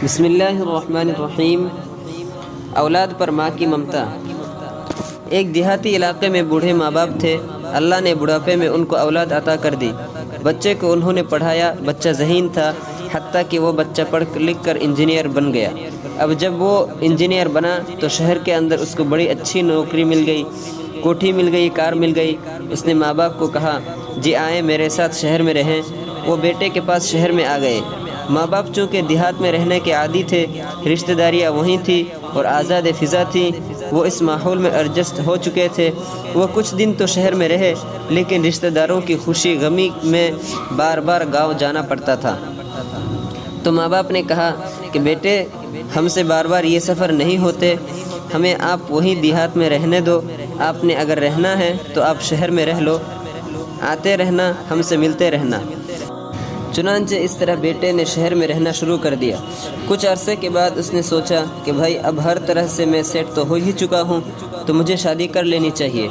بسم اللہ الرحمن الرحیم۔ اولاد پر ماں کی ممتا۔ ایک دیہاتی علاقے میں بوڑھے ماں باپ تھے۔ اللہ نے بڑھاپے میں ان کو اولاد عطا کر دی۔ بچے کو انہوں نے پڑھایا۔ بچہ ذہین تھا، حتیٰ کہ وہ بچہ پڑھ لکھ کر انجینئر بن گیا۔ اب جب وہ انجینئر بنا تو شہر کے اندر اس کو بڑی اچھی نوکری مل گئی، کوٹھی مل گئی، کار مل گئی۔ اس نے ماں باپ کو کہا، جی آئیں میرے ساتھ شہر میں رہیں۔ وہ بیٹے کے پاس شہر میں آ گئے۔ ماں باپ چونکہ دیہات میں رہنے کے عادی تھے، رشتہ داریاں وہیں تھیں اور آزاد فضا تھیں، وہ اس ماحول میں ایڈجسٹ ہو چکے تھے۔ وہ کچھ دن تو شہر میں رہے، لیکن رشتہ داروں کی خوشی غمی میں بار بار گاؤں جانا پڑتا تھا۔ تو ماں باپ نے کہا کہ بیٹے، ہم سے بار بار یہ سفر نہیں ہوتے، ہمیں آپ وہیں دیہات میں رہنے دو۔ آپ نے اگر رہنا ہے تو آپ شہر میں رہ لو، آتے رہنا، ہم سے ملتے رہنا۔ چنانچہ اس طرح بیٹے نے شہر میں رہنا شروع کر دیا۔ کچھ عرصے کے بعد اس نے سوچا کہ بھائی اب ہر طرح سے میں سیٹ تو ہو ہی چکا ہوں، تو مجھے شادی کر لینی چاہیے۔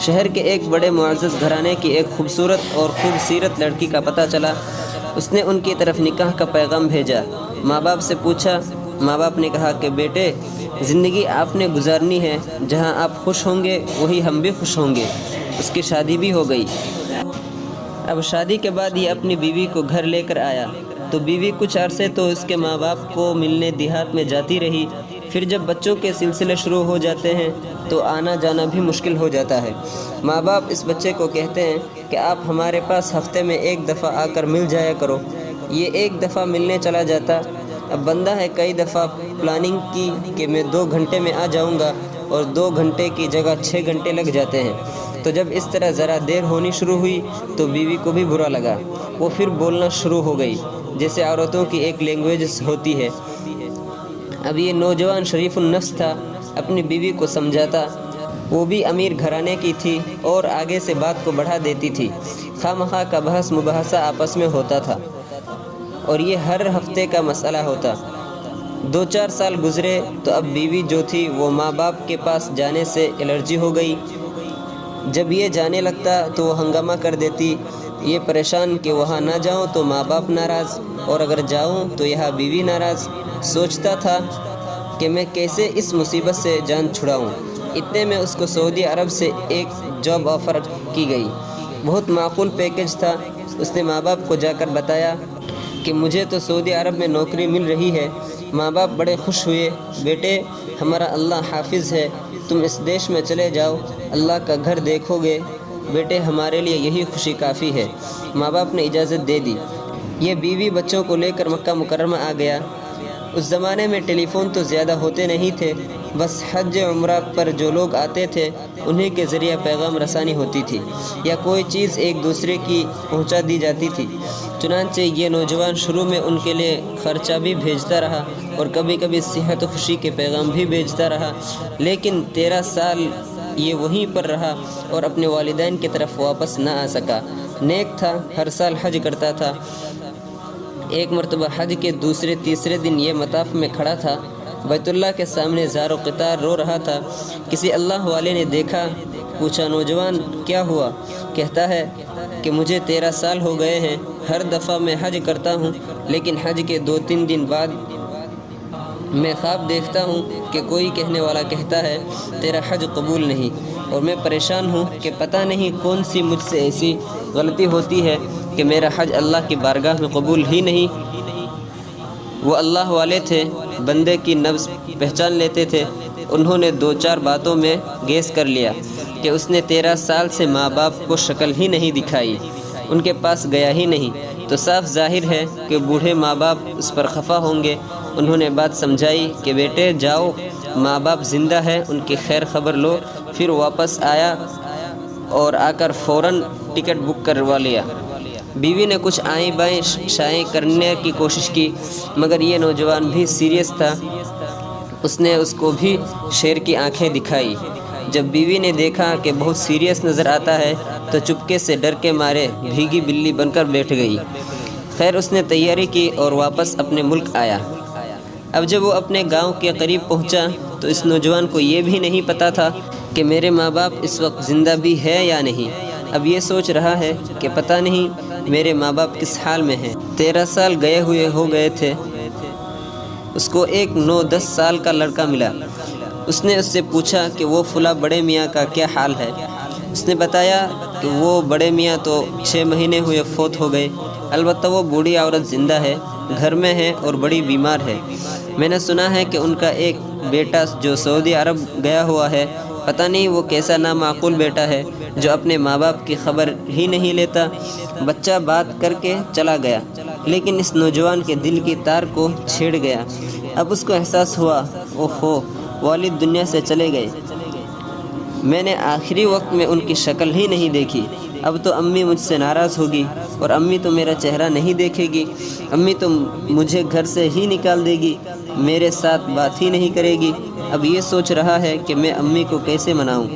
شہر کے ایک بڑے معزز گھرانے کی ایک خوبصورت اور خوب سیرت لڑکی کا پتہ چلا۔ اس نے ان کی طرف نکاح کا پیغام بھیجا۔ ماں باپ سے پوچھا۔ ماں باپ نے کہا کہ بیٹے، زندگی آپ نے گزارنی ہے، جہاں آپ خوش ہوں گے وہی ہم بھی خوش ہوں گے۔ اس کی شادی بھی ہو گئی۔ اب شادی کے بعد یہ اپنی بیوی کو گھر لے کر آیا، تو بیوی کچھ عرصے تو اس کے ماں باپ کو ملنے دیہات میں جاتی رہی۔ پھر جب بچوں کے سلسلے شروع ہو جاتے ہیں تو آنا جانا بھی مشکل ہو جاتا ہے۔ ماں باپ اس بچے کو کہتے ہیں کہ آپ ہمارے پاس ہفتے میں ایک دفعہ آ کر مل جایا کرو۔ یہ ایک دفعہ ملنے چلا جاتا۔ اب بندہ ہے کئی دفعہ پلاننگ کی کہ میں 2 گھنٹے میں آ جاؤں گا، اور 2 گھنٹے کی جگہ 6 گھنٹے لگ جاتے ہیں۔ تو جب اس طرح ذرا دیر ہونی شروع ہوئی تو بیوی کو بھی برا لگا۔ وہ پھر بولنا شروع ہو گئی، جیسے عورتوں کی ایک لینگویج ہوتی ہے۔ اب یہ نوجوان شریف النفس تھا، اپنی بیوی کو سمجھاتا۔ وہ بھی امیر گھرانے کی تھی اور آگے سے بات کو بڑھا دیتی تھی۔ خواہ مخواہ کا بحث مباحثہ آپس میں ہوتا تھا، اور یہ ہر ہفتے کا مسئلہ ہوتا۔ 2-4 سال گزرے تو اب بیوی جو تھی وہ ماں باپ کے پاس جانے سے الرجی ہو گئی۔ جب یہ جانے لگتا تو وہ ہنگامہ کر دیتی۔ یہ پریشان کہ وہاں نہ جاؤں تو ماں باپ ناراض، اور اگر جاؤں تو یہاں بیوی ناراض۔ سوچتا تھا کہ میں کیسے اس مصیبت سے جان چھڑاؤں۔ اتنے میں اس کو سعودی عرب سے ایک جاب آفر کی گئی۔ بہت معقول پیکج تھا۔ اس نے ماں باپ کو جا کر بتایا کہ مجھے تو سعودی عرب میں نوکری مل رہی ہے۔ ماں باپ بڑے خوش ہوئے۔ بیٹے، ہمارا اللہ حافظ ہے، تم اس دیش میں چلے جاؤ، اللہ کا گھر دیکھو گے۔ بیٹے، ہمارے لیے یہی خوشی کافی ہے۔ ماں باپ نے اجازت دے دی۔ یہ بیوی بچوں کو لے کر مکہ مکرمہ آ گیا۔ اس زمانے میں ٹیلی فون تو زیادہ ہوتے نہیں تھے، بس حج عمرہ پر جو لوگ آتے تھے انہی کے ذریعہ پیغام رسانی ہوتی تھی، یا کوئی چیز ایک دوسرے کی پہنچا دی جاتی تھی۔ چنانچہ یہ نوجوان شروع میں ان کے لیے خرچہ بھی بھیجتا رہا، اور کبھی کبھی صحت و خوشی کے پیغام بھی بھیجتا رہا، لیکن 13 سال یہ وہیں پر رہا اور اپنے والدین کی طرف واپس نہ آ سکا۔ نیک تھا، ہر سال حج کرتا تھا۔ ایک مرتبہ حج کے دوسرے تیسرے دن یہ مطاف میں کھڑا تھا، بیت اللہ کے سامنے زار و قطار رو رہا تھا۔ کسی اللہ والے نے دیکھا، پوچھا نوجوان کیا ہوا؟ کہتا ہے کہ مجھے 13 سال ہو گئے ہیں، ہر دفعہ میں حج کرتا ہوں، لیکن حج کے 2-3 دن بعد میں خواب دیکھتا ہوں کہ کوئی کہنے والا کہتا ہے تیرا حج قبول نہیں، اور میں پریشان ہوں کہ پتہ نہیں کون سی مجھ سے ایسی غلطی ہوتی ہے کہ میرا حج اللہ کی بارگاہ میں قبول ہی نہیں۔ وہ اللہ والے تھے، بندے کی نبض پہچان لیتے تھے۔ انہوں نے 2-4 باتوں میں گیس کر لیا کہ اس نے 13 سال سے ماں باپ کو شکل ہی نہیں دکھائی، ان کے پاس گیا ہی نہیں، تو صاف ظاہر ہے کہ بوڑھے ماں باپ اس پر خفا ہوں گے۔ انہوں نے بات سمجھائی کہ بیٹے جاؤ، ماں باپ زندہ ہے، ان کی خیر خبر لو۔ پھر واپس آیا اور آ کر فوراً ٹکٹ بک کروا لیا۔ بیوی نے کچھ آئیں بائیں شائیں کرنے کی کوشش کی، مگر یہ نوجوان بھی سیریس تھا۔ اس نے اس کو بھی شیر کی آنکھیں دکھائی۔ جب بیوی نے دیکھا کہ بہت سیریس نظر آتا ہے تو چپکے سے ڈر کے مارے بھیگی بلی بن کر بیٹھ گئی۔ خیر اس نے تیاری کی اور واپس اپنے ملک آیا۔ اب جب وہ اپنے گاؤں کے قریب پہنچا تو اس نوجوان کو یہ بھی نہیں پتا تھا کہ میرے ماں باپ اس وقت زندہ بھی ہے یا نہیں۔ اب یہ سوچ رہا ہے کہ پتہ نہیں میرے ماں باپ کس حال میں ہیں۔ 13 سال گئے ہوئے ہو گئے تھے۔ اس کو ایک 9-10 سال کا لڑکا ملا۔ اس نے اس سے پوچھا کہ وہ فلاں بڑے میاں کا کیا حال ہے۔ اس نے بتایا کہ وہ بڑے میاں تو 6 مہینے ہوئے فوت ہو گئے، البتہ وہ بوڑھی عورت زندہ ہے، گھر میں ہے اور بڑی بیمار ہے۔ میں نے سنا ہے کہ ان کا ایک بیٹا جو سعودی عرب گیا ہوا ہے، پتہ نہیں وہ کیسا نامعقول بیٹا ہے جو اپنے ماں باپ کی خبر ہی نہیں لیتا۔ بچہ بات کر کے چلا گیا، لیکن اس نوجوان کے دل کی تار کو چھیڑ گیا۔ اب اس کو احساس ہوا، اوہو، والد دنیا سے چلے گئے، میں نے آخری وقت میں ان کی شکل ہی نہیں دیکھی۔ اب تو امی مجھ سے ناراض ہوگی اور امی تو میرا چہرہ نہیں دیکھے گی، امی تو مجھے گھر سے ہی نکال دے گی، میرے ساتھ بات ہی نہیں کرے گی۔ اب یہ سوچ رہا ہے کہ میں امی کو کیسے مناؤں۔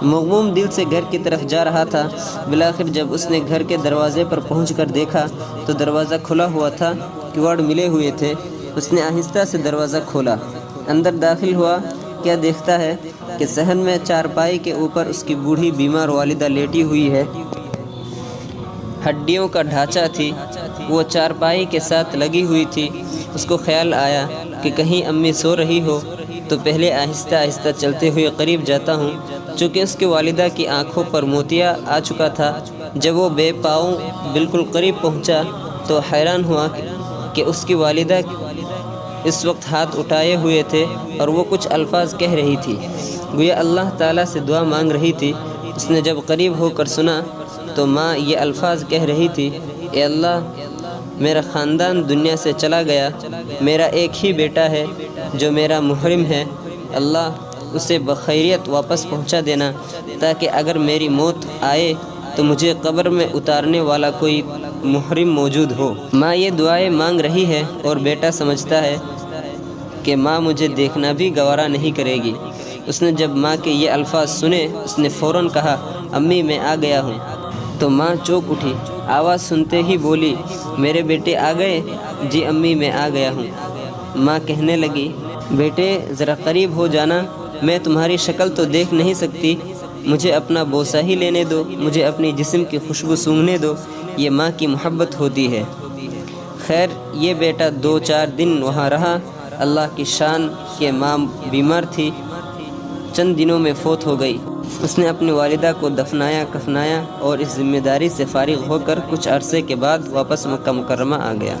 مغموم دل سے گھر کی طرف جا رہا تھا۔ بالآخر جب اس نے گھر کے دروازے پر پہنچ کر دیکھا تو دروازہ کھلا ہوا تھا، کیواڑ ملے ہوئے تھے۔ اس نے آہستہ سے دروازہ کھولا، اندر داخل ہوا۔ کیا دیکھتا ہے کہ صحن میں چارپائی کے اوپر اس کی بوڑھی بیمار والدہ لیٹی ہوئی ہے۔ ہڈیوں کا ڈھانچہ تھی، وہ چارپائی کے ساتھ لگی ہوئی تھی۔ اس کو خیال آیا کہ کہیں امی سو رہی ہو تو پہلے آہستہ آہستہ چلتے ہوئے قریب جاتا ہوں۔ چونکہ اس کی والدہ کی آنکھوں پر موتیا آ چکا تھا، جب وہ بے پاؤں بالکل قریب پہنچا تو حیران ہوا کہ اس کی والدہ اس وقت ہاتھ اٹھائے ہوئے تھے اور وہ کچھ الفاظ کہہ رہی تھی، گویا اللہ تعالیٰ سے دعا مانگ رہی تھی۔ اس نے جب قریب ہو کر سنا تو ماں یہ الفاظ کہہ رہی تھی، اے اللہ، میرا خاندان دنیا سے چلا گیا، میرا ایک ہی بیٹا ہے جو میرا محرم ہے، اللہ اسے بخیریت واپس پہنچا دینا تاکہ اگر میری موت آئے تو مجھے قبر میں اتارنے والا کوئی محرم موجود ہو۔ ماں یہ دعائیں مانگ رہی ہے اور بیٹا سمجھتا ہے کہ ماں مجھے دیکھنا بھی گوارا نہیں کرے گی۔ اس نے جب ماں کے یہ الفاظ سنے، اس نے فوراً کہا، امی میں آ گیا ہوں۔ تو ماں چونک اٹھی، آواز سنتے ہی بولی، میرے بیٹے آ گئے؟ جی امی میں آ گیا ہوں۔ ماں کہنے لگی، بیٹے ذرا قریب ہو جانا، میں تمہاری شکل تو دیکھ نہیں سکتی، مجھے اپنا بوسہ ہی لینے دو، مجھے اپنی جسم کی خوشبو سونگھنے دو، یہ ماں کی محبت ہوتی ہے۔ خیر یہ بیٹا 2-4 دن وہاں رہا۔ اللہ کی شان کہ ماں بیمار تھی، چند دنوں میں فوت ہو گئی۔ اس نے اپنی والدہ کو دفنایا کفنایا اور اس ذمہ داری سے فارغ ہو کر کچھ عرصے کے بعد واپس مکہ مکرمہ آ گیا۔